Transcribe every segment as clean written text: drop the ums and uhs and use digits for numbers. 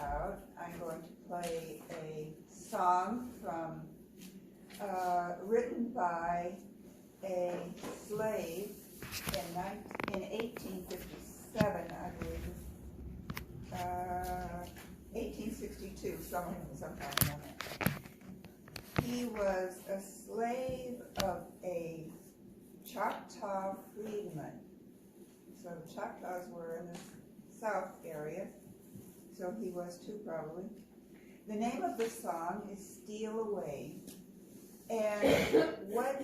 out, I'm going to play a song from, written by a slave in 1857, I believe, 1862, sometime in that. He was a slave of a Choctaw freedman. So the Choctaws were in the south area, so he was too probably. The name of the song is Steal Away, and what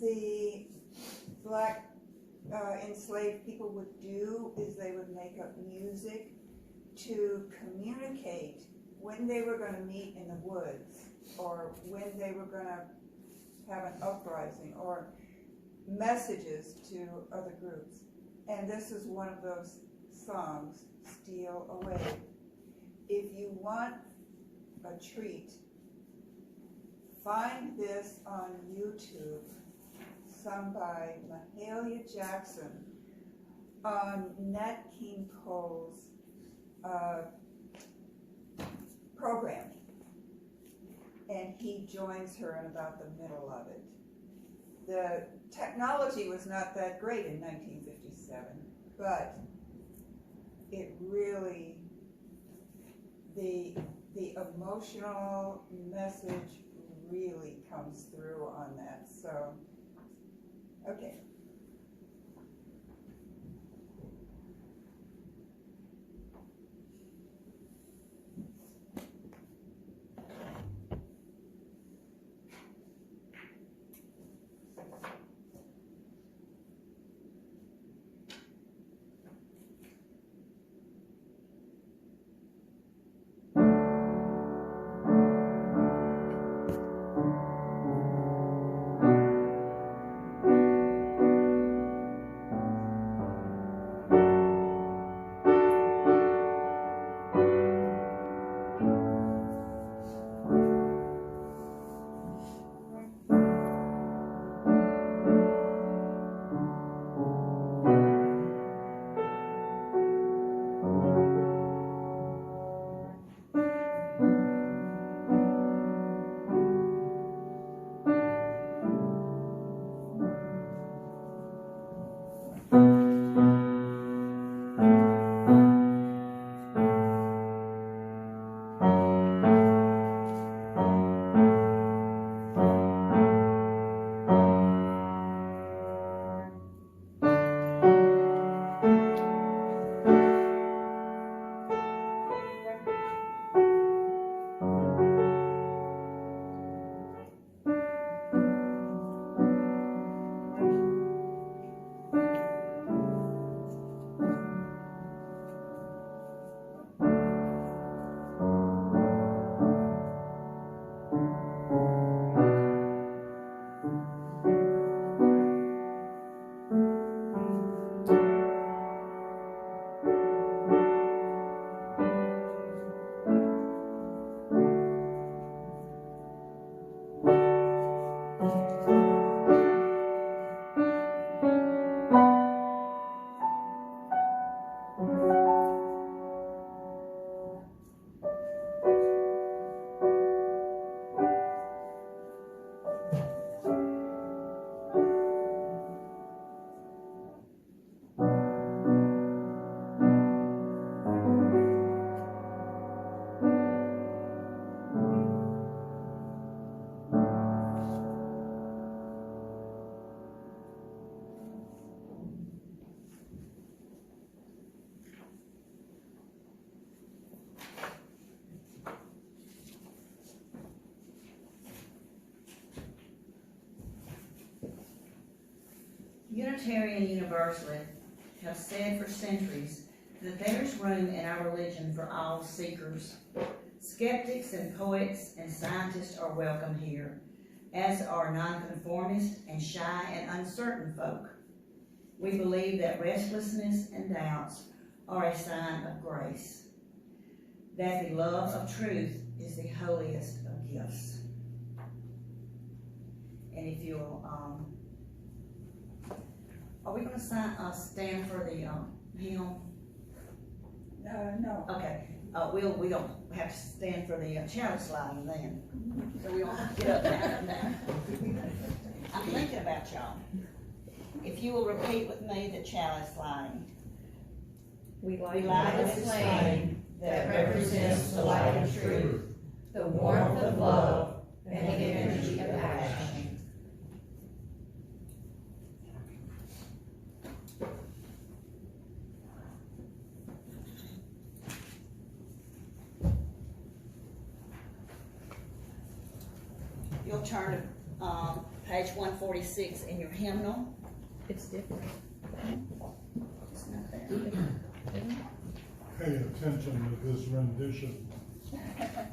the black enslaved people would do is they would make up music to communicate when they were going to meet in the woods, or when they were going to have an uprising, or messages to other groups. And this is one of those songs, Steal Away. If you want a treat, find this on YouTube, sung by Mahalia Jackson on Nat King Cole's program. And he joins her in about the middle of it. The technology was not that great in 1957, but it really, the emotional message really comes through on that. So, okay. Unitarian Universalists have said for centuries that there's room in our religion for all seekers. Skeptics and poets and scientists are welcome here, as are nonconformists and shy and uncertain folk. We believe that restlessness and doubts are a sign of grace, that the love of truth is the holiest of gifts. And if you'll, are we going to stand for the hymn? No. Okay. we don't have to stand for the chalice sliding then, so we don't have to get up and down. I'm thinking about y'all. If you will repeat with me the chalice sliding. We We light light a flame that represents the light of truth, the warmth of love, and the energy of passion. You'll turn to page 146 in your hymnal. It's different. It's not there. Pay attention to this rendition.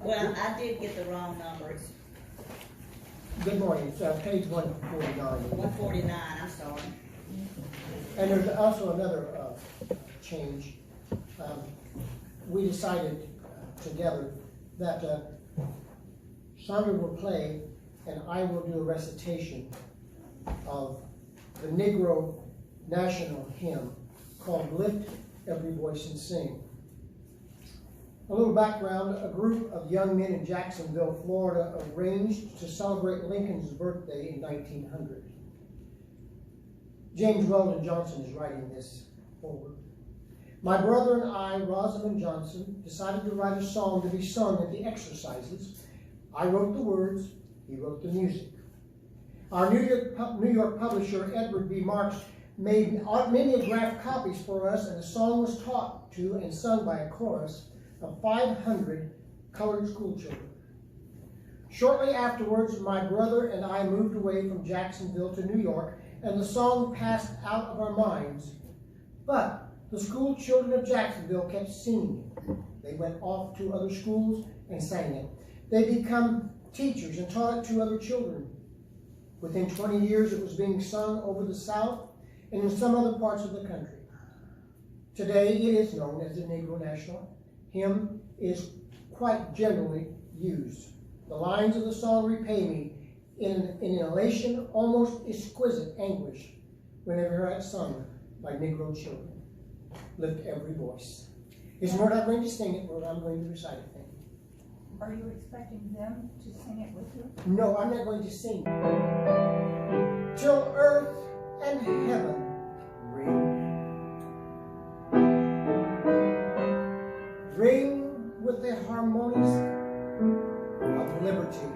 Well, I did get the wrong number. It's Good morning, it's page 149. 149, I'm sorry. And there's also another change. We decided together that Sandra will play and I will do a recitation of the Negro national hymn called Lift Every Voice and Sing. A little background, a group of young men in Jacksonville, Florida arranged to celebrate Lincoln's birthday in 1900. James Weldon Johnson is writing this forward. My brother and I, Rosamond Johnson, decided to write a song to be sung at the exercises. I wrote the words, he wrote the music. Our New York publisher, Edward B. Marks, made mimeographed copies for us, and the song was taught to and sung by a chorus of 500 colored school children. Shortly afterwards, my brother and I moved away from Jacksonville to New York, and the song passed out of our minds. But the school children of Jacksonville kept singing it. They went off to other schools and sang it. They become teachers and taught it to other children. Within 20 years, it was being sung over the South and in some other parts of the country. Today, it is known as the Negro National Hymn, is quite generally used. The lines of the song repay me in an elation, almost exquisite anguish, whenever it's sung by Negro children. Lift every voice. We're not going to sing it, but I'm going to recite it. Are you expecting them to sing it with you? No, I'm not going to sing. Till earth and heaven ring. Ring with the harmonies of liberty.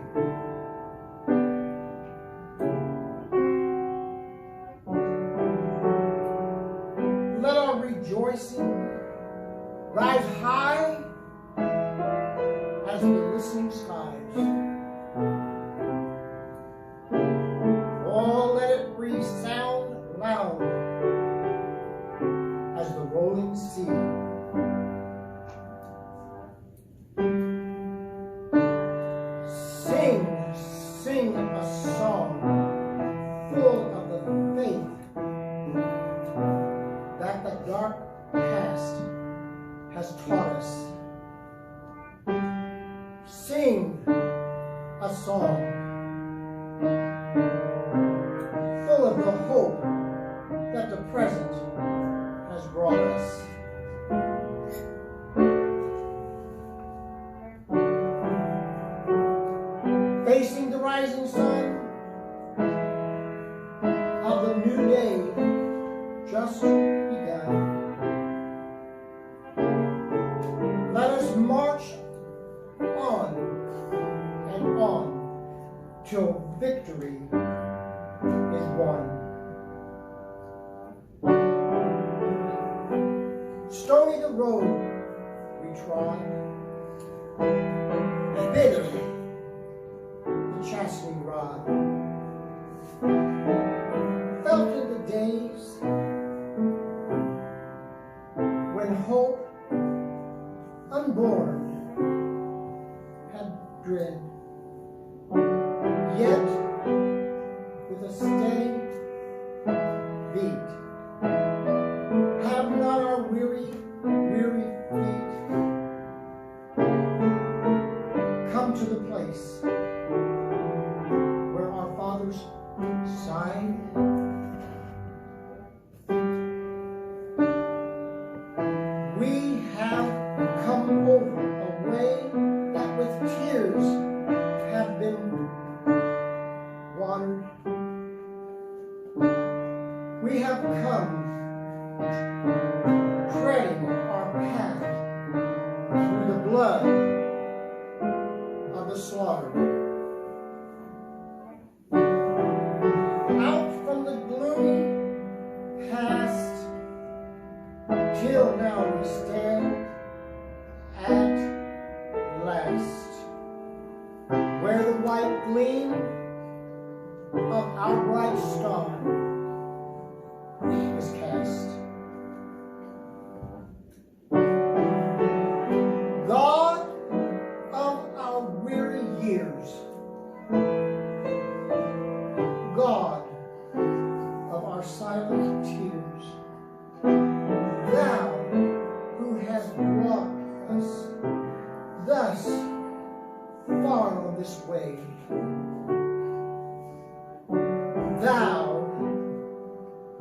Let our rejoicing rise high as the listening skies. Oh, let it resound loud as the rolling sea. Sing, sing a song full of the faith that the dark past has taught us. Sing a song full of the hope that the present has brought us. Facing the rising sun of the new day just begun, let us march on and on till victory is won. Stony the road we trod, bitter the chastening rod, felt in the days when hope unborn had dread, yet with a steady beat, have not our weary feet come to the place where our fathers sighed? We have come over white gleam of our bright star is cast. God of our weary years, God of our silent tears, Thou who hast brought us thus far on this way, Thou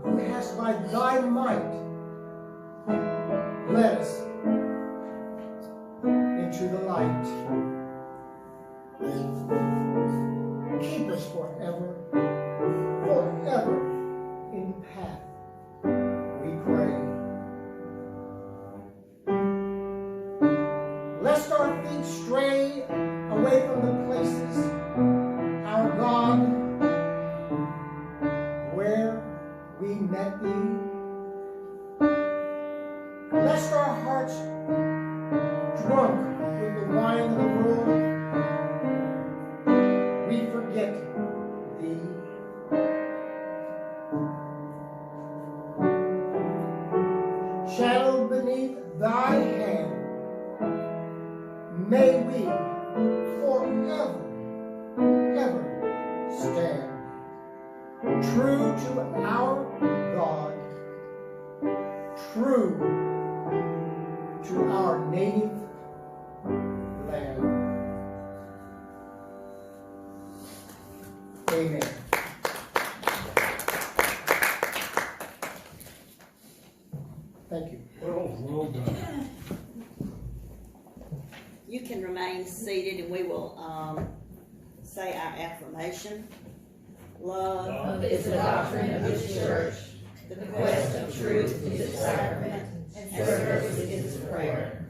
who hast by thy might led us into the light, keep us forever, forever in the path we pray. Lest our feet stray away from the places, our God, where we met thee. Lest our hearts, drunk with the wine of the world, we forget thee. Shadowed beneath thy hand, may we forever, ever stand, true to our God, true to our native land. Amen. Thank you. Well done. You can remain seated and we will say our affirmation. Love Is the doctrine of this church. The quest of truth is its sacrament, and service is its prayer.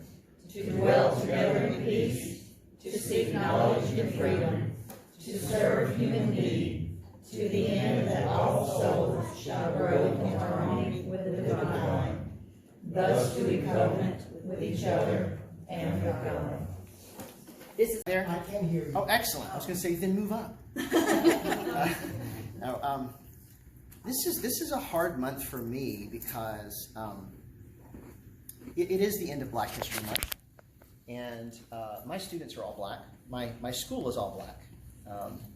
To dwell together in peace, to seek knowledge and freedom, to serve human need, to the end that all souls shall grow in harmony with the divine. Thus do we covenant with each other and with God. This is There? I can hear you. Oh, excellent. I was going to say, then move up. This is a hard month for me because it is the end of Black History Month, and my students are all black. My school is all black.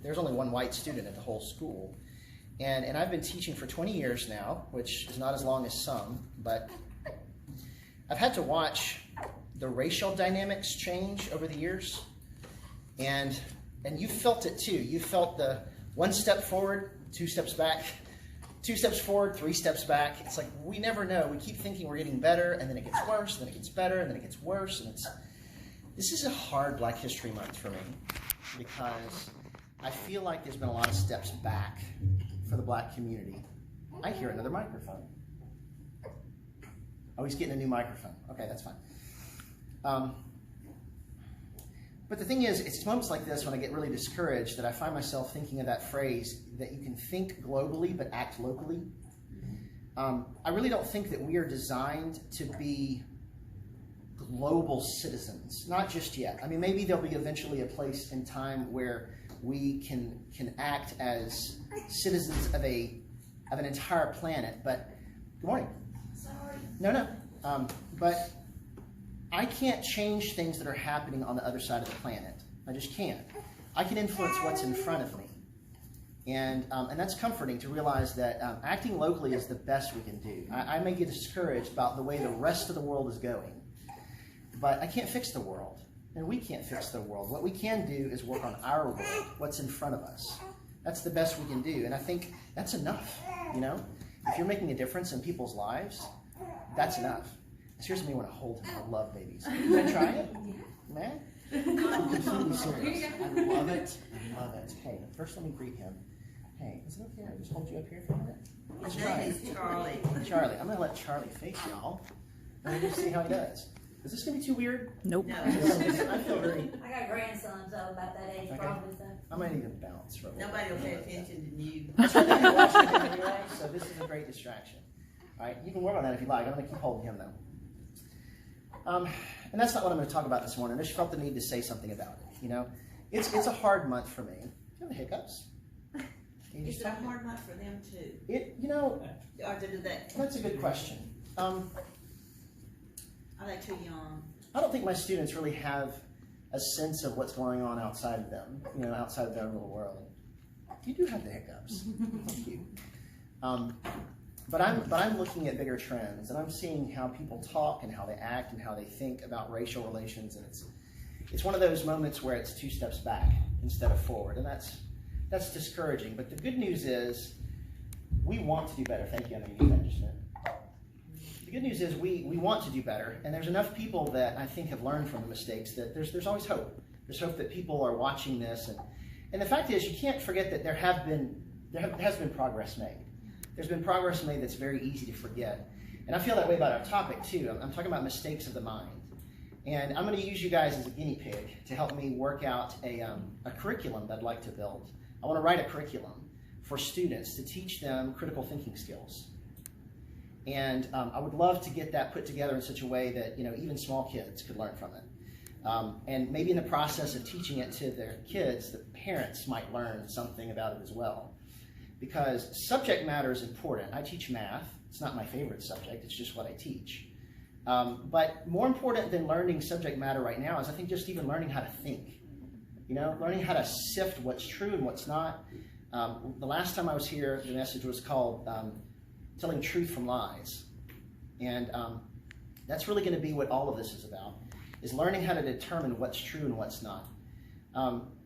There's only one white student at the whole school, and I've been teaching for 20 years now, which is not as long as some, but I've had to watch the racial dynamics change over the years, and you felt it too. You felt the one step forward, 2 steps back, 2 steps forward, 3 steps back. It's like we never know. We keep thinking we're getting better, and then it gets worse, and then it gets better, and then it gets worse. And this is a hard Black History Month for me because I feel like there's been a lot of steps back for the black community. I hear another microphone. Oh, he's getting a new microphone. Okay, that's fine. But the thing is, it's moments like this when I get really discouraged that I find myself thinking of that phrase that you can think globally but act locally. I really don't think that we are designed to be global citizens, not just yet. I mean, maybe there'll be eventually a place in time where we can act as citizens of an entire planet. But good morning. Sorry. No. But I can't change things that are happening on the other side of the planet. I just can't. I can influence what's in front of me. And that's comforting to realize that acting locally is the best we can do. I may get discouraged about the way the rest of the world is going, but I can't fix the world, and we can't fix the world. What we can do is work on our world, what's in front of us. That's the best we can do, and I think that's enough, you know? If you're making a difference in people's lives, that's enough. Seriously, me want to hold him. I love babies. You want to try it? Man? I'm completely serious. I love it. I love it. Hey, first let me greet him. Hey, is it okay if I just hold you up here for a minute? Let's try it. Charlie. Charlie. I'm going to let Charlie face y'all. And we'll just see how he does. Is this going to be too weird? Nope. No. I feel very... I got grandsons, so about that age, Okay. probably, so. I might even bounce for a little Nobody will bit. pay attention to you. That's right. They're watching it anyway, so this is a great distraction. All right, you can work on that if you like. I'm going to keep holding him, though. And that's not what I'm going to talk about this morning. I just felt the need to say something about it. You know, it's a hard month for me. Do you have the hiccups? Can you Is just it a tell me? hard month for them too? Or did that, That's a good question. are they too young? I don't think my students really have a sense of what's going on outside of them, outside of their little world. You do have the hiccups. Thank you. But I'm looking at bigger trends, and I'm seeing how people talk and how they act and how they think about racial relations, and it's one of those moments where it's 2 steps back instead of forward, and that's discouraging. But the good news is we want to do better. Thank you. I'm going to use that just a minute. The good news is we want to do better, and there's enough people that I think have learned from the mistakes that there's always hope. There's hope that people are watching this, and the fact is you can't forget that there has been progress made. There's been progress made that's very easy to forget. And I feel that way about our topic too. I'm talking about mistakes of the mind. And I'm going to use you guys as a guinea pig to help me work out a curriculum that I'd like to build. I want to write a curriculum for students to teach them critical thinking skills. And I would love to get that put together in such a way that even small kids could learn from it. And maybe in the process of teaching it to their kids, the parents might learn something about it as well. Because subject matter is important. I teach math. It's not my favorite subject. It's just what I teach. But more important than learning subject matter right now is I think just even learning how to think. Learning how to sift what's true and what's not. The last time I was here, the message was called Telling Truth from Lies. And that's really going to be what all of this is about, is learning how to determine what's true and what's not.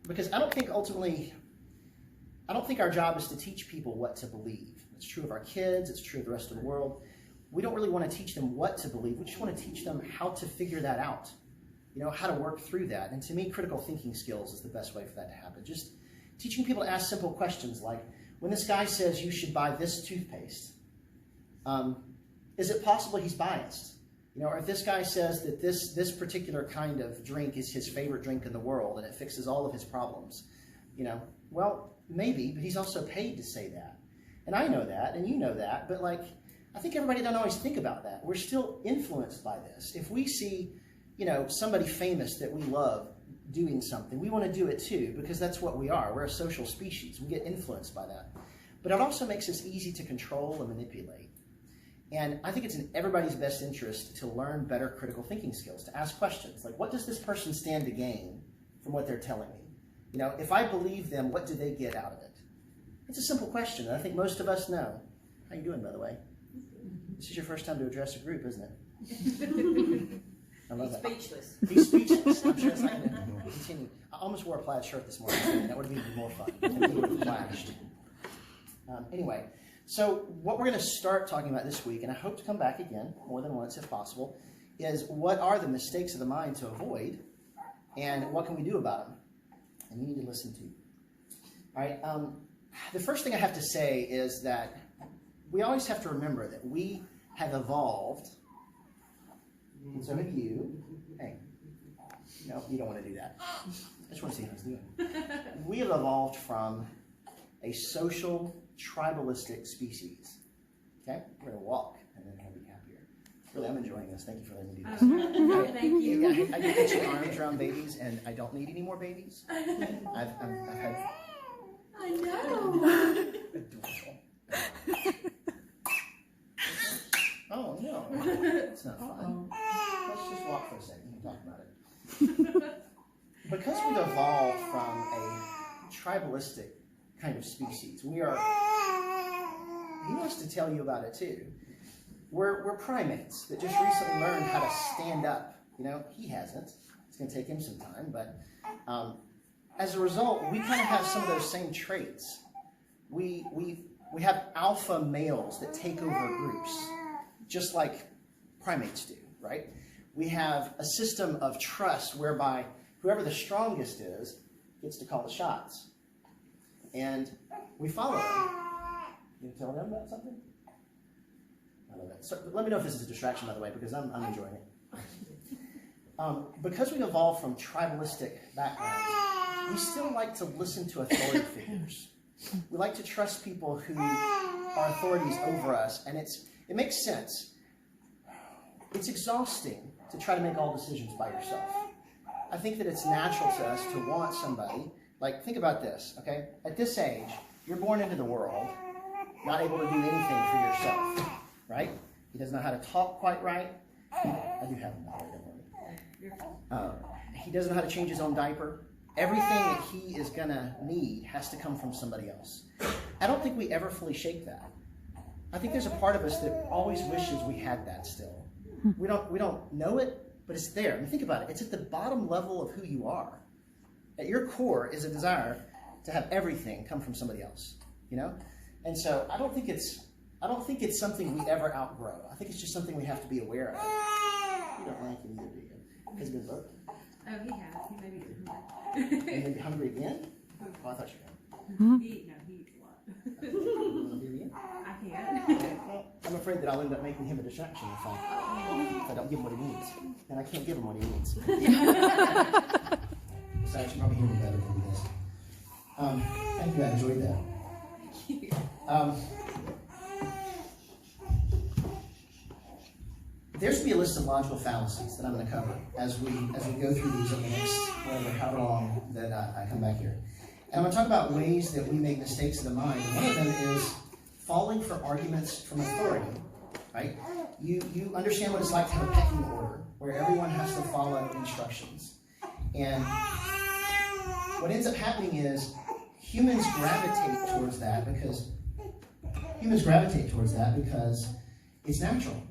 Because I don't think our job is to teach people what to believe. It's true of our kids, it's true of the rest of the world. We don't really want to teach them what to believe, we just want to teach them how to figure that out. How to work through that. And to me, critical thinking skills is the best way for that to happen. Just teaching people to ask simple questions like, when this guy says you should buy this toothpaste, is it possible he's biased? Or if this guy says that this particular kind of drink is his favorite drink in the world and it fixes all of his problems, well, maybe, but he's also paid to say that. And I know that, and you know that, but I think everybody doesn't always think about that. We're still influenced by this. If we see, somebody famous that we love doing something, we want to do it too, because that's what we are. We're a social species. We get influenced by that. But it also makes us easy to control and manipulate. And I think it's in everybody's best interest to learn better critical thinking skills, to ask questions like, what does this person stand to gain from what they're telling me? If I believe them, what do they get out of it? It's a simple question, and I think most of us know. How you doing, by the way? This is your first time to address a group, isn't it? I love that. Speechless. He's speechless. I'm sure it's not going to continue. I almost wore a plaid shirt this morning. That would have been even more fun. It would have flashed. Anyway, so what we're going to start talking about this week, and I hope to come back again more than once if possible, is what are the mistakes of the mind to avoid, and what can we do about them? And you need to listen to. All right. The first thing I have to say is that we always have to remember that we have evolved, and so have you. Hey, no, you don't want to do that. I just want to see how he's doing. We have evolved from a social, tribalistic species. Okay? We're going to walk, and then we'll be happier. Really, I'm enjoying this. Thank you for letting me do this. Thank you. I get itchy arms around babies, and I don't need any more babies. I've had... I know. Oh, no. It's not fun. Let's just walk for a second and talk about it. Because we've evolved from a tribalistic kind of species, he wants to tell you about it too. We're primates that just recently learned how to stand up. He hasn't. It's going to take him some time, but as a result, we kind of have some of those same traits. We have alpha males that take over groups, just like primates do, right? We have a system of trust whereby whoever the strongest is gets to call the shots. And we follow them. You tell them about something? I love that. So let me know if this is a distraction, by the way, because I'm enjoying it. Because we evolved from tribalistic backgrounds, we still like to listen to authority figures. We like to trust people who are authorities over us, and it makes sense. It's exhausting to try to make all decisions by yourself. I think that it's natural to us to want somebody, like, think about this, okay? At this age, you're born into the world, not able to do anything for yourself, right? He doesn't know how to talk quite right. I do have him that way, don't worry. He doesn't know how to change his own diaper. Everything that he is going to need has to come from somebody else. I don't think we ever fully shake that. I think there's a part of us that always wishes we had that still. We don't know it, but it's there. I mean, think about it. It's at the bottom level of who you are. At your core is a desire to have everything come from somebody else, you know? And so I don't think it's something we ever outgrow. I think it's just something we have to be aware of. You don't like him either, do you? Has he been voting? Oh, he has. He may be getting hungry. And maybe hungry again? Oh, I thought you were. He eats a lot. You want to do it again? I can't. Well, I'm afraid that I'll end up making him a distraction if I don't give him what he needs. And I can't give him what he needs. Besides, you probably hear me better than this. Thank you, I enjoyed that. There's going to be a list of logical fallacies that I'm going to cover as we go through these over the next, however long that I come back here. And I'm going to talk about ways that we make mistakes in the mind. And one of them is falling for arguments from authority, right? You understand what it's like to have a pecking order where everyone has to follow instructions. And what ends up happening is humans gravitate towards that because it's natural.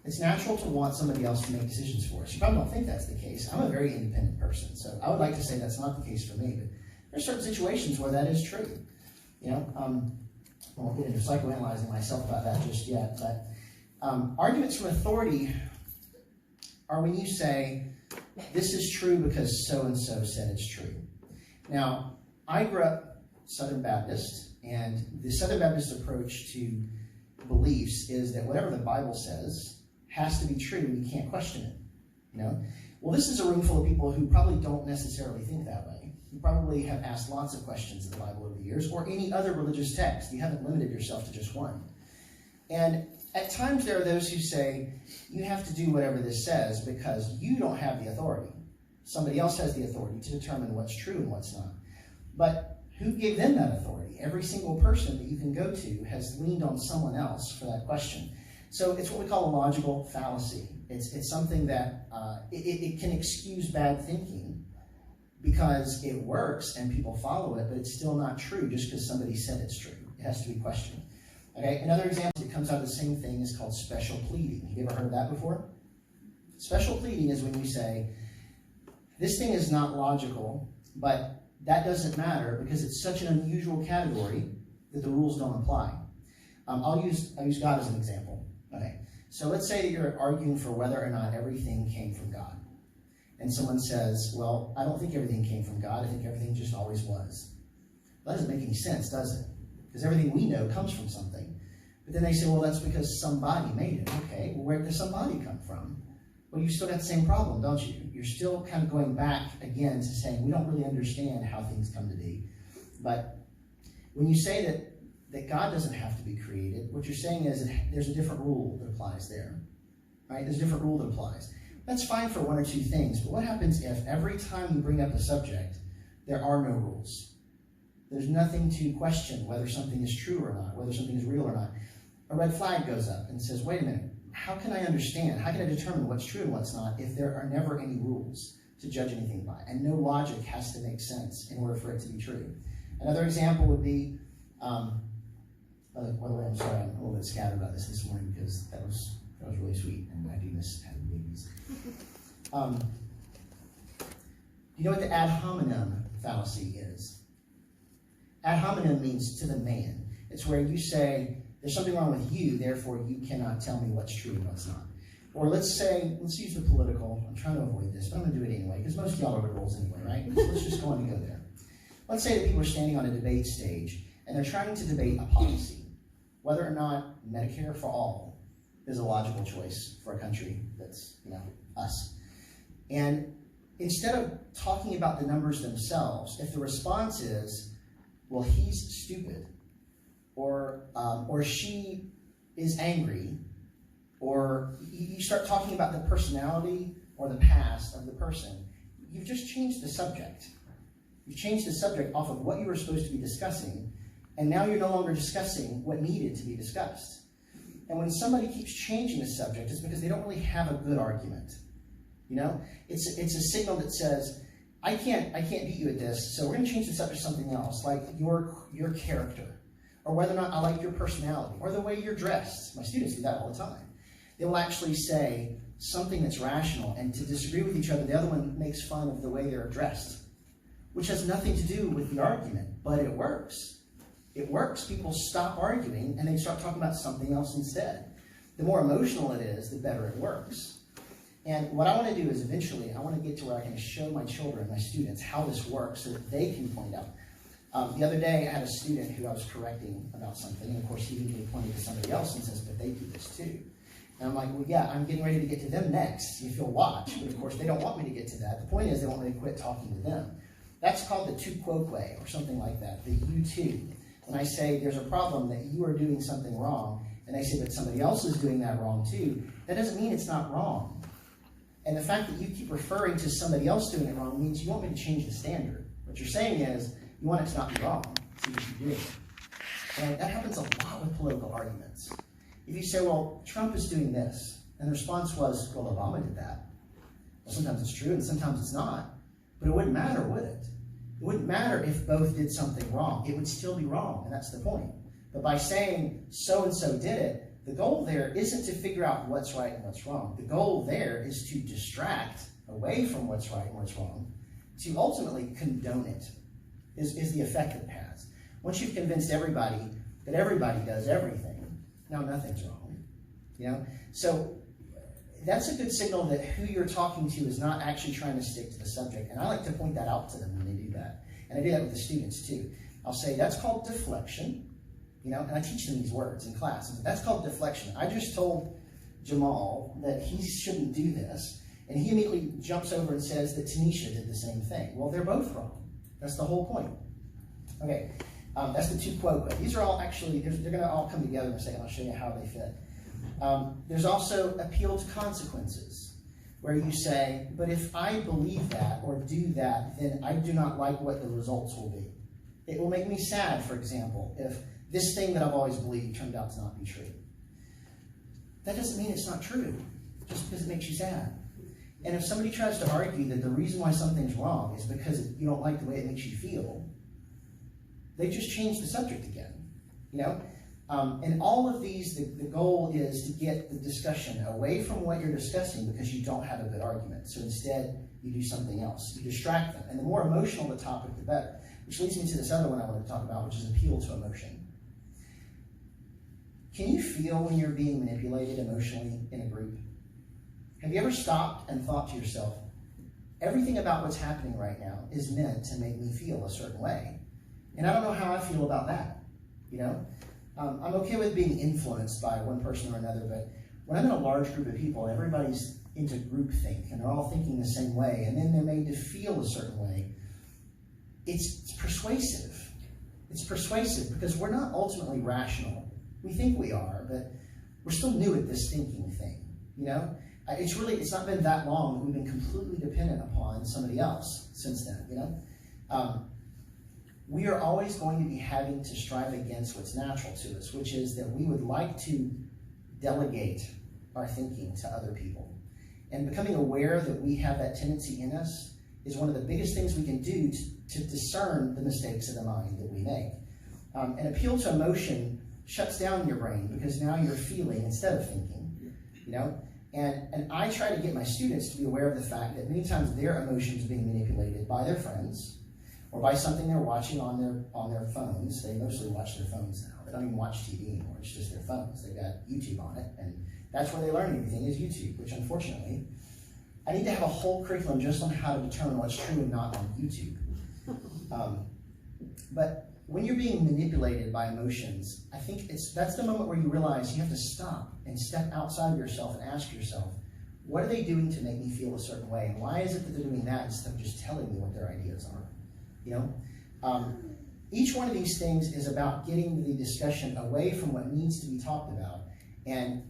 It's natural to want somebody else to make decisions for us. You probably don't think that's the case. I'm a very independent person, so I would like to say that's not the case for me, but there are certain situations where that is true. You know, I won't get into psychoanalyzing myself about that just yet, but arguments from authority are when you say, this is true because so-and-so said it's true. Now, I grew up Southern Baptist, and the Southern Baptist approach to beliefs is that whatever the Bible says has to be true. We can't question it. You know? Well, this is a room full of people who probably don't necessarily think that way. You probably have asked lots of questions of the Bible over the years, or any other religious text. You haven't limited yourself to just one. And at times there are those who say, you have to do whatever this says because you don't have the authority. Somebody else has the authority to determine what's true and what's not. But who gave them that authority? Every single person that you can go to has leaned on someone else for that question. So it's what we call a logical fallacy. It's something that it can excuse bad thinking because it works and people follow it, but it's still not true just because somebody said it's true. It has to be questioned. Okay, another example that comes out of the same thing is called special pleading. Have you ever heard of that before? Special pleading is when you say, this thing is not logical, but that doesn't matter because it's such an unusual category that the rules don't apply. I'll use God as an example. Okay, so let's say that you're arguing for whether or not everything came from God. And someone says, well, I don't think everything came from God. I think everything just always was. That doesn't make any sense, does it? Because everything we know comes from something. But then they say, well, that's because somebody made it. Okay, well, where did somebody come from? Well, you still got the same problem, don't you? You're still kind of going back again to saying we don't really understand how things come to be. But when you say that God doesn't have to be created, what you're saying is that there's a different rule that applies there. Right? There's a different rule that applies. That's fine for one or two things, but what happens if every time you bring up a subject, there are no rules? There's nothing to question whether something is true or not, whether something is real or not. A red flag goes up and says, wait a minute, how can I understand, how can I determine what's true and what's not if there are never any rules to judge anything by? And no logic has to make sense in order for it to be true. Another example would be, by the way, I'm sorry, I'm a little bit scattered about this morning because that was really sweet, and I do miss having babies. You know what the ad hominem fallacy is? Ad hominem means to the man. It's where you say, there's something wrong with you, therefore you cannot tell me what's true and what's not. Or let's use the political, I'm trying to avoid this, but I'm going to do it anyway, because most of y'all are liberals anyway, right? So let's just go on and go there. Let's say that people are standing on a debate stage, and they're trying to debate a policy, whether or not Medicare for all is a logical choice for a country that's, us. And instead of talking about the numbers themselves, if the response is, well, he's stupid, or she is angry, or you start talking about the personality or the past of the person, you've just changed the subject. You've changed the subject off of what you were supposed to be discussing, and now you're no longer discussing what needed to be discussed. And when somebody keeps changing the subject, it's because they don't really have a good argument. You know, it's a signal that says, I can't beat you at this, so we're going to change the subject to something else, like your character, or whether or not I like your personality, or the way you're dressed. My students do that all the time. They will actually say something that's rational, and to disagree with each other, the other one makes fun of the way they're dressed, which has nothing to do with the argument, but it works. It works. People stop arguing, and they start talking about something else instead. The more emotional it is, the better it works. And what I want to do is eventually, I want to get to where I can show my children, my students, how this works so that they can point out. The other day, I had a student who I was correcting about something, and of course, he immediately pointed to somebody else and says, but they do this too. And I'm like, well, yeah, I'm getting ready to get to them next, if you'll watch. But of course, they don't want me to get to that. The point is, they want me to quit talking to them. That's called the tu quoque, or something like that, the you too. When I say there's a problem that you are doing something wrong, and they say that somebody else is doing that wrong too, that doesn't mean it's not wrong. And the fact that you keep referring to somebody else doing it wrong means you want me to change the standard. What you're saying is, you want it to not be wrong, so you should do it. And that happens a lot with political arguments. If you say, well, Trump is doing this, and the response was, well, Obama did that. Well, sometimes it's true and sometimes it's not. But it wouldn't matter, would it? It wouldn't matter if both did something wrong. It would still be wrong, and that's the point. But by saying so-and-so did it, the goal there isn't to figure out what's right and what's wrong. The goal there is to distract away from what's right and what's wrong, to ultimately condone it, is the effect it has. Once you've convinced everybody that everybody does everything, now nothing's wrong. You know? So that's a good signal that who you're talking to is not actually trying to stick to the subject. And I like to point that out to them when they do that. And I do that with the students too. I'll say, that's called deflection. You know, and I teach them these words in class. And that's called deflection. I just told Jamal that he shouldn't do this, and he immediately jumps over and says that Tanisha did the same thing. Well, they're both wrong. That's the whole point. Okay, that's the tu quoque. These are all actually, they're going to all come together in a second. I'll show you how they fit. There's also appeal to consequences, where you say, but if I believe that or do that, then I do not like what the results will be. It will make me sad, for example, if this thing that I've always believed turned out to not be true. That doesn't mean it's not true, just because it makes you sad. And if somebody tries to argue that the reason why something's wrong is because you don't like the way it makes you feel, they just changed the subject again, you know? And all of these, the goal is to get the discussion away from what you're discussing because you don't have a good argument. So instead, you do something else. You distract them. And the more emotional the topic, the better. Which leads me to this other one I want to talk about, which is appeal to emotion. Can you feel when you're being manipulated emotionally in a group? Have you ever stopped and thought to yourself, everything about what's happening right now is meant to make me feel a certain way? And I don't know how I feel about that, you know? I'm okay with being influenced by one person or another, but when I'm in a large group of people, everybody's into groupthink, and they're all thinking the same way, and then they're made to feel a certain way, it's persuasive. It's persuasive because we're not ultimately rational. We think we are, but we're still new at this thinking thing, you know? It's not been that long that we've been completely dependent upon somebody else since then, you know? We are always going to be having to strive against what's natural to us, which is that we would like to delegate our thinking to other people. And becoming aware that we have that tendency in us is one of the biggest things we can do to discern the mistakes of the mind that we make. An appeal to emotion shuts down your brain because now you're feeling instead of thinking, you know? And I try to get my students to be aware of the fact that many times their emotions are being manipulated by their friends or by something they're watching on their phones. They mostly watch their phones now. They don't even watch TV anymore. It's just their phones. They've got YouTube on it, and that's where they learn everything is YouTube, which unfortunately, I need to have a whole curriculum just on how to determine what's true and not on YouTube. But when you're being manipulated by emotions, I think that's the moment where you realize you have to stop and step outside of yourself and ask yourself, what are they doing to make me feel a certain way? And why is it that they're doing that instead of just telling me what their ideas are? You know? Each one of these things is about getting the discussion away from what needs to be talked about. And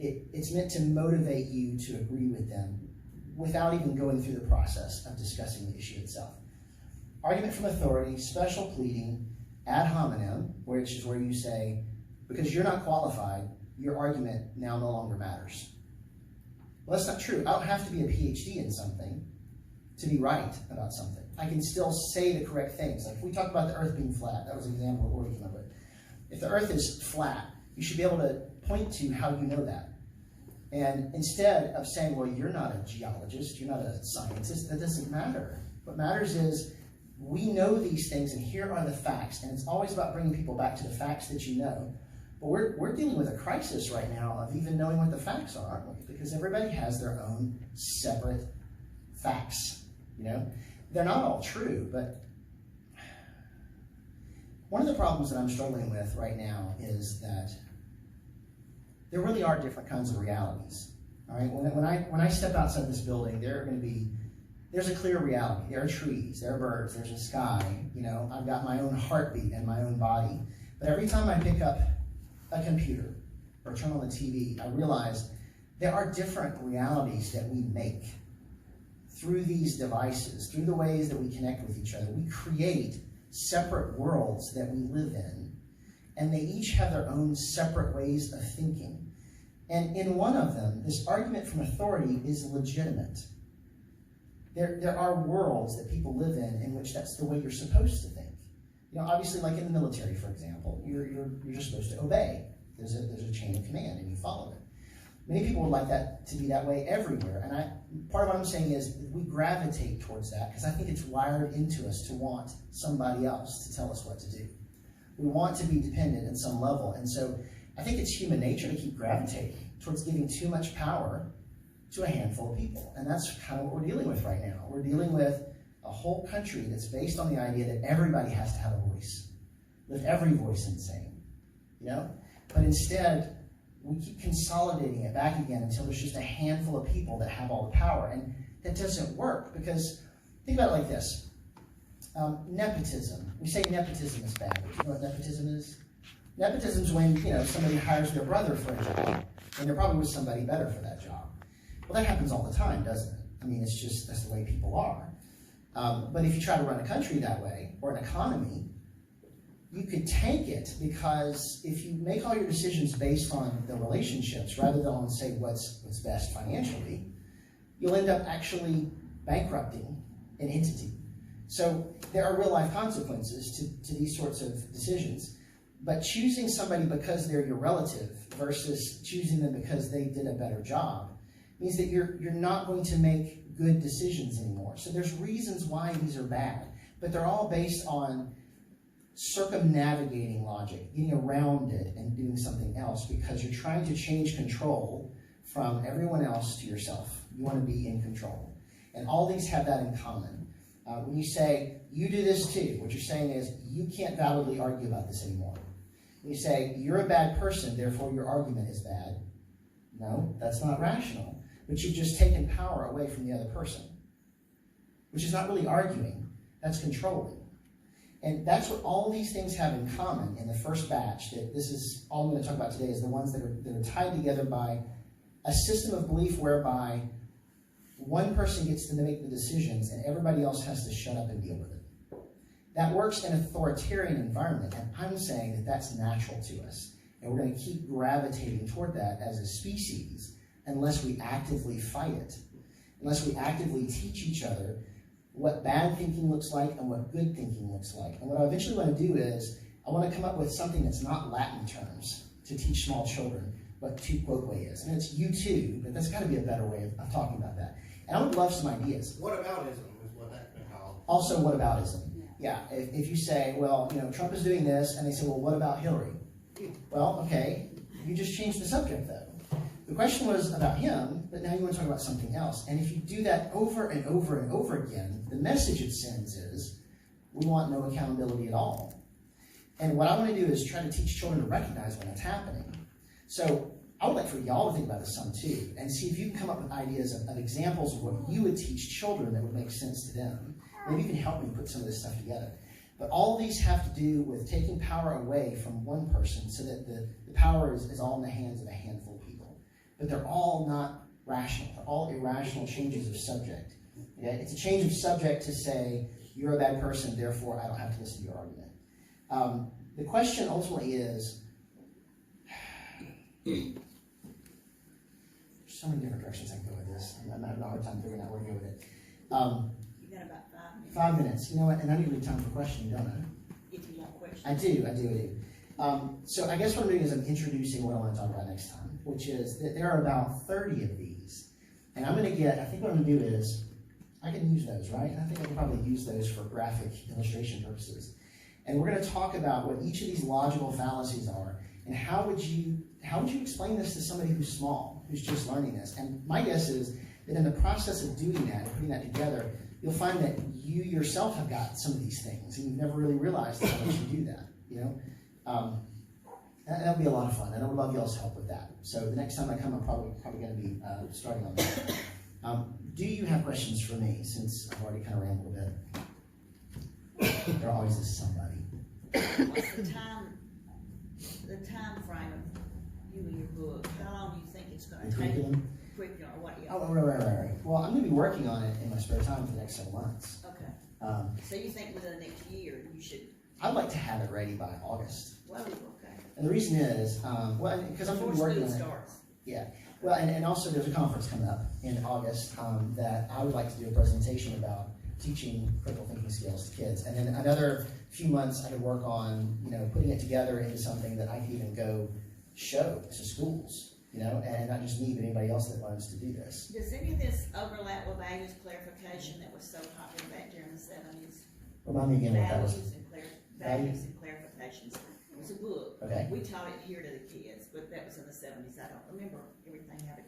it's meant to motivate you to agree with them without even going through the process of discussing the issue itself. Argument from authority, special pleading, ad hominem, which is where you say, because you're not qualified, your argument now no longer matters. Well, that's not true. I don't have to be a PhD in something to be right about something. I can still say the correct things. Like if we talk about the earth being flat, that was an example of what we came up with. If the earth is flat, you should be able to point to how you know that. And instead of saying, well, you're not a geologist, you're not a scientist, that doesn't matter. What matters is we know these things and here are the facts. And it's always about bringing people back to the facts that you know. But we're dealing with a crisis right now of even knowing what the facts are, aren't we? Because everybody has their own separate facts, you know? They're not all true, but one of the problems that I'm struggling with right now is that there really are different kinds of realities. All right, when I step outside this building, there's a clear reality. There are trees, there are birds, there's a sky. You know, I've got my own heartbeat and my own body. But every time I pick up a computer or turn on the TV, I realize there are different realities that we make through these devices, through the ways that we connect with each other. We create separate worlds that we live in, and they each have their own separate ways of thinking. And in one of them, this argument from authority is legitimate. There are worlds that people live in which that's the way you're supposed to think. You know, obviously, like in the military, for example, you're just supposed to obey. There's a chain of command, and you follow it. Many people would like that to be that way everywhere, and part of what I'm saying is we gravitate towards that because I think it's wired into us to want somebody else to tell us what to do. We want to be dependent at some level, and so I think it's human nature to keep gravitating towards giving too much power to a handful of people, and that's kind of what we're dealing with right now. We're dealing with a whole country that's based on the idea that everybody has to have a voice, with every voice insane, you know? But instead, we keep consolidating it back again until there's just a handful of people that have all the power, and that doesn't work because, think about it like this. Nepotism. We say nepotism is bad. Do you know what nepotism is? Nepotism is when, you know, somebody hires their brother for a job, and there probably was somebody better for that job. Well, that happens all the time, doesn't it? I mean, it's just, that's the way people are. But if you try to run a country that way, or an economy, you could tank it because if you make all your decisions based on the relationships rather than on, say, what's best financially, you'll end up actually bankrupting an entity. So there are real-life consequences to these sorts of decisions. But choosing somebody because they're your relative versus choosing them because they did a better job means that you're not going to make good decisions anymore. So there's reasons why these are bad, but they're all based on circumnavigating logic, getting around it and doing something else because you're trying to change control from everyone else to yourself. You want to be in control. And all these have that in common. When you say, you do this too, what you're saying is, you can't validly argue about this anymore. When you say, you're a bad person, therefore your argument is bad. No, that's not rational. But you've just taken power away from the other person, which is not really arguing, that's controlling. And that's what all these things have in common in the first batch, that this is all I'm going to talk about today, is the ones that are tied together by a system of belief whereby one person gets to make the decisions and everybody else has to shut up and deal with it. That works in an authoritarian environment, and I'm saying that that's natural to us. And we're going to keep gravitating toward that as a species unless we actively fight it, unless we actively teach each other what bad thinking looks like and what good thinking looks like. And what I eventually want to do is I want to come up with something that's not Latin terms to teach small children what tu quoque is. And it's you too, but that's got to be a better way of talking about that. And I would love some ideas. Whataboutism is what that's been called. Also, whataboutism. Yeah, if you say, well, you know, Trump is doing this, and they say, well, what about Hillary? Well, okay, you just changed the subject though. The question was about him, but now you want to talk about something else. And if you do that over and over and over again, the message it sends is, we want no accountability at all. And what I want to do is try to teach children to recognize when it's happening. So I would like for y'all to think about this some too, and see if you can come up with ideas of examples of what you would teach children that would make sense to them. Maybe you can help me put some of this stuff together. But all these have to do with taking power away from one person so that the power is all in the hands of a handful of people. But they're all not rational. They're all irrational changes of subject. Okay? It's a change of subject to say, you're a bad person, therefore I don't have to listen to your argument. The question ultimately is, there's so many different directions I can go with this. I'm having a hard time figuring out where to go with it. You got about 5 minutes. 5 minutes. You know what? And I need to leave time for questioning, don't I? If you want questions. I do. So I guess what I'm doing is I'm introducing what I want to talk about next time, which is that there are about 30 of these. And I think what I'm going to do is, I can use those, right? I think I can probably use those for graphic illustration purposes. And we're going to talk about what each of these logical fallacies are, and how would you explain this to somebody who's small, who's just learning this? And my guess is that in the process of doing that, putting that together, you'll find that you yourself have got some of these things, and you've never really realized how much you do that, you know? That'll be a lot of fun, and I would love y'all's help with that. So the next time I come, I'm probably going to be starting on that. Do you have questions for me, since I've already kind of rambled a bit? There always is somebody. What's the time frame of you and your book? How long do you think it's gonna The take? curriculum? Curriculum, or what, yeah, Oh, right. Well, I'm going to be working on it in my spare time for the next several months. okay. So you think within the next year, you should, I'd like to have it ready by August. well, okay. And the reason is, because I'm going to be Before working school on it. starts. Yeah. Well, and also there's a conference coming up in August that I would like to do a presentation about teaching critical thinking skills to kids. And then another few months I could work on, putting it together into something that I could even go show to schools, and not just me, but anybody else that wants to do this. Does any of this overlap with values clarification that was so popular back during the 70s? Remind me again what that was. Values and clarifications. It was a book. Okay. We taught it here to the kids, but that was in the 70s. I don't remember everything of it.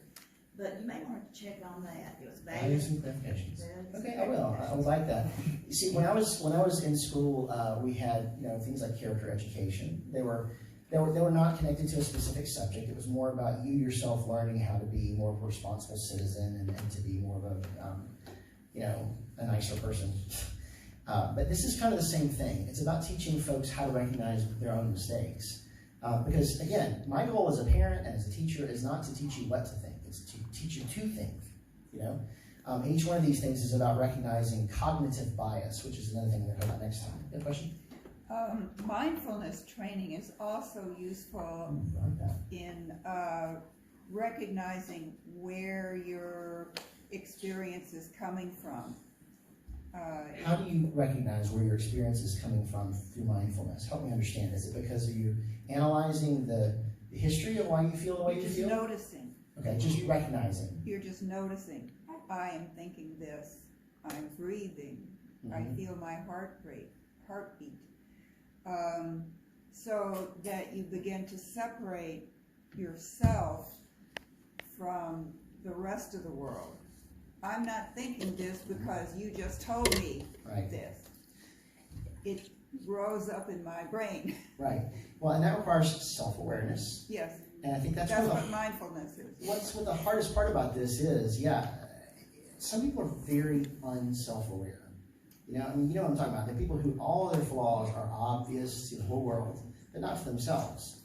But you may want to check on that. It was Values values. and clarifications. Values Okay, and I will. I would like that. You see, when I was in school, we had things like character education. They were not connected to a specific subject. It was more about you yourself learning how to be more of a responsible citizen and to be more of a nicer person. But this is kind of the same thing. It's about teaching folks how to recognize their own mistakes. Because again, my goal as a parent and as a teacher is not to teach you what to think. It's to teach you to think, And each one of these things is about recognizing cognitive bias, which is another thing we're going to talk about next time. You have a question? Mindfulness training is also useful I like that. in recognizing where your experience is coming from. How do you recognize where your experience is coming from through mindfulness? Help me understand. Is it because of you analyzing the history of why you feel the way you Just feel? noticing. Okay, just recognizing. You're just noticing. I am thinking this. I'm breathing. I feel my heartbeat. So that you begin to separate yourself from the rest of the world. I'm not thinking this because you just told me Right. this. It rose up in my brain. Right. Well, and that requires self-awareness. Yes, And I think that's that's one what of mindfulness is. what the hardest part about this is, some people are very unself-aware. You know what I'm talking about. The people who all their flaws are obvious to the whole world, but not for themselves.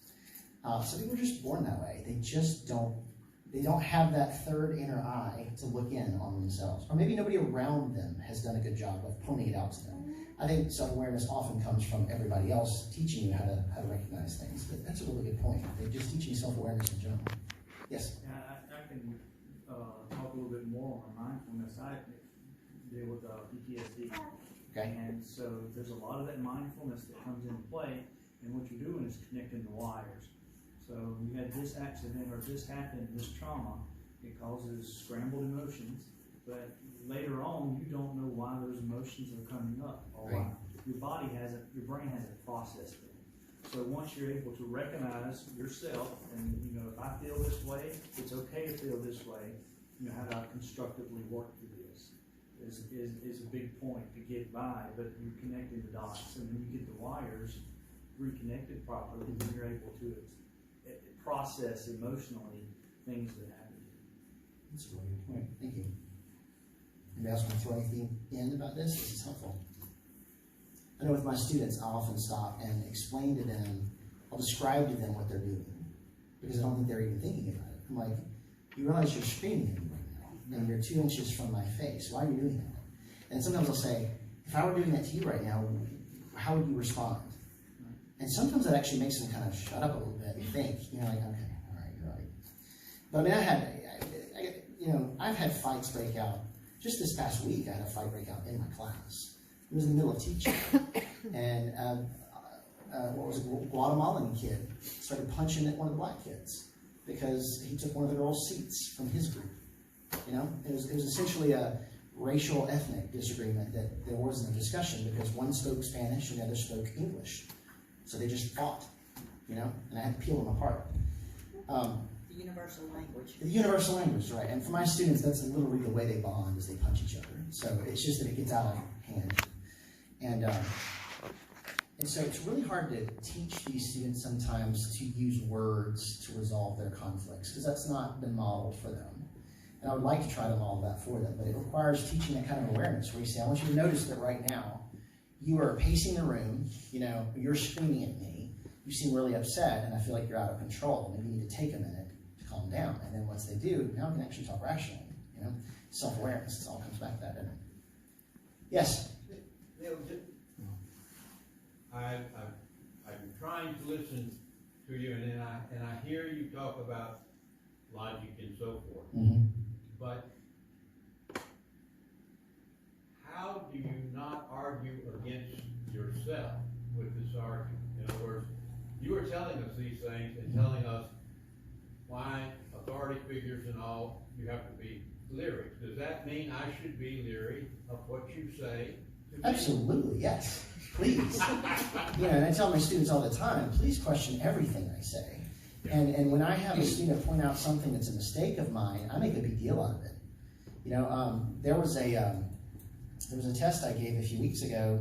Some people are just born that way. They don't have that third inner eye to look in on themselves. Or maybe nobody around them has done a good job of pointing it out to them. I think self-awareness often comes from everybody else teaching you how to recognize things. But that's a really good point. They're just teaching self-awareness in general. Yes? Yeah, I can talk a little bit more on mindfulness. I deal with PTSD. Okay. And so there's a lot of that mindfulness that comes into play, and what you're doing is connecting the wires. So you had this accident or this happened, this trauma, it causes scrambled emotions, but later on you don't know why those emotions are coming up or why your brain hasn't processed them. So once you're able to recognize yourself and if I feel this way, it's okay to feel this way, how do I constructively work through this is a big point to get by, but you're connecting the dots, and when you get the wires reconnected properly, then you're able to process emotionally things that happen. That's a really good point. Thank you. Anybody else want to throw anything in about this? This is helpful. I know with my students, I often stop and explain to them, I'll describe to them what they're doing, because I don't think they're even thinking about it. I'm like, you realize you're screaming at me right now, and you're 2 inches from my face. Why are you doing that? And sometimes I'll say, if I were doing that to you right now, how would you respond? And sometimes that actually makes them kind of shut up a little bit and think, like, okay, all right, you're right. But I mean, I've had fights break out. Just this past week, I had a fight break out in my class. It was in the middle of teaching, and Guatemalan kid started punching at one of the black kids because he took one of the girls' seats from his group. It was essentially a racial ethnic disagreement that there wasn't a discussion because one spoke Spanish and the other spoke English. So they just fought, and I had to peel them apart. The universal language. The universal language, right. And for my students, that's literally the way they bond is they punch each other. So it's just that it gets out of hand. And so it's really hard to teach these students sometimes to use words to resolve their conflicts because that's not been modeled for them. And I would like to try to model that for them, but it requires teaching that kind of awareness where you say, I want you to notice that right now, you are pacing the room, you're screaming at me, you seem really upset, and I feel like you're out of control. Maybe you need to take a minute to calm down. And then once they do, now we can actually talk rationally, Self-awareness, it all comes back to that, doesn't it? Yes? I'm trying to listen to you, and then I hear you talk about logic and so forth. Mm-hmm. But how do you not argue against yourself with this argument? In other words, you are telling us these things and telling us why authority figures and all, you have to be leery. Does that mean I should be leery of what you say to me? Absolutely, yes. Please. And I tell my students all the time, please question everything I say. And when I have a student point out something that's a mistake of mine, I make a big deal out of it. There was a test I gave a few weeks ago,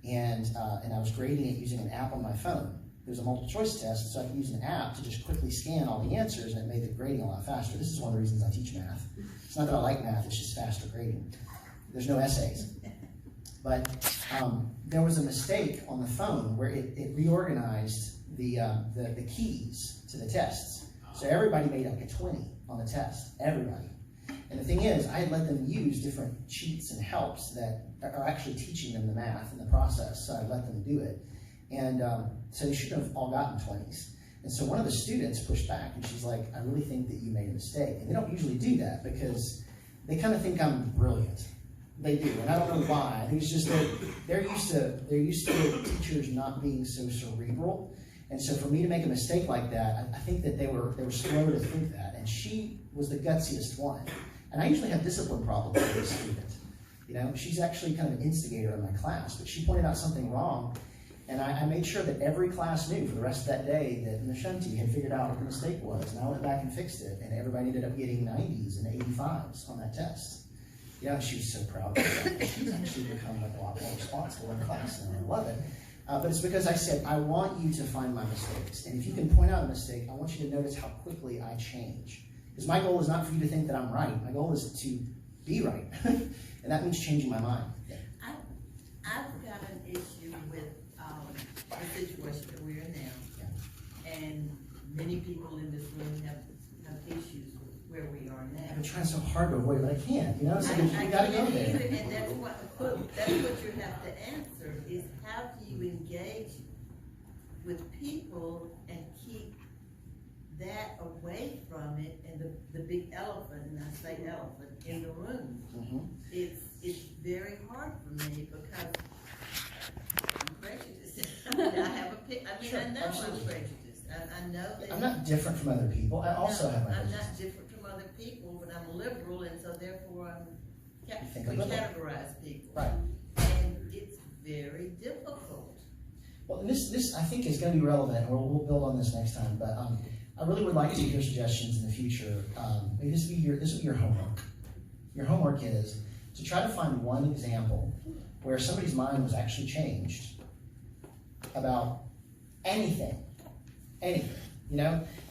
and I was grading it using an app on my phone. It was a multiple choice test, so I could use an app to just quickly scan all the answers, and it made the grading a lot faster. This is one of the reasons I teach math. It's not that I like math, it's just faster grading. There's no essays. But there was a mistake on the phone where it reorganized the keys to the tests. So everybody made like a 20 on the test, everybody. And the thing is, I had let them use different cheats and helps that are actually teaching them the math and the process, so I let them do it. And so they should have all gotten 20s. And so one of the students pushed back, and she's like, I really think that you made a mistake. And they don't usually do that because they kind of think I'm brilliant. They do, and I don't know why. I think it's just that they're used to teachers not being so cerebral. And so for me to make a mistake like that, I think that they were slow to think that. And she was the gutsiest one. And I usually have discipline problems with this student. She's actually kind of an instigator in my class, but she pointed out something wrong. And I made sure that every class knew for the rest of that day that Nishanti had figured out what the mistake was. And I went back and fixed it. And everybody ended up getting 90s and 85s on that test. She was so proud of herself. She's actually become a lot more responsible in class, and I love it. But it's because I said, I want you to find my mistakes. And if you can point out a mistake, I want you to notice how quickly I change. Because my goal is not for you to think that I'm right. My goal is to be right. And that means changing my mind. I've got an issue with the situation that we're in now. And many people in this room have issues with where we are now. I'm trying so hard to avoid it, but I can't. So you got to go there. And that's what you have to answer is how do you engage with people and keep that away from it and the big elephant, and I say elephant, in the room. Mm-hmm. It's very hard for me because I'm prejudiced. I know I'm prejudiced. I know that. I'm not different from other people. I also have my I'm prejudice. not different from other people, but I'm liberal, and so therefore we liberal. categorize people. Right. And it's very difficult. Well, this I think is going to be relevant, and we'll build on this next time. But I really would like to hear suggestions in the future. Maybe this will be your homework. Your homework is to try to find one example where somebody's mind was actually changed about anything.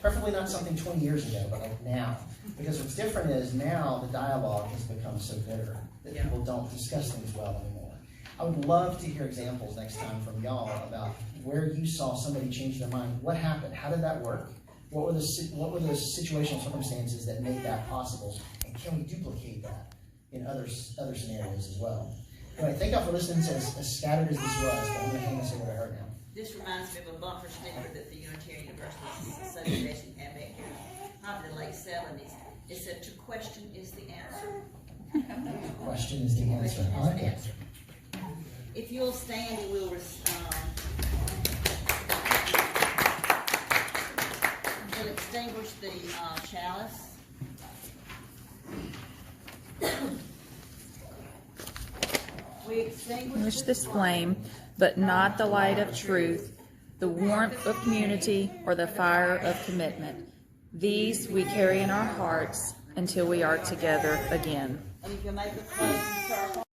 Preferably not something 20 years ago, but like now. Because what's different is now the dialogue has become so bitter that people don't discuss things well anymore. I would love to hear examples next time from y'all about where you saw somebody change their mind. What happened? How did that work? What were the situational circumstances that make that possible? And can we duplicate that in other scenarios as well? Anyway, thank y'all for listening to as scattered as this was, but I'm going to hang this over to her now. This reminds me of a bumper sticker that the Unitarian Universalist Association had back here, probably the late 70s. It said, "To question is the answer." Question is the answer. I like that. If you'll stand, and we'll extinguish the chalice. We Extinguish this flame, but not the light of truth, the warmth of community, or the fire of commitment. These we carry in our hearts until we are together again. And you can make a closing circle.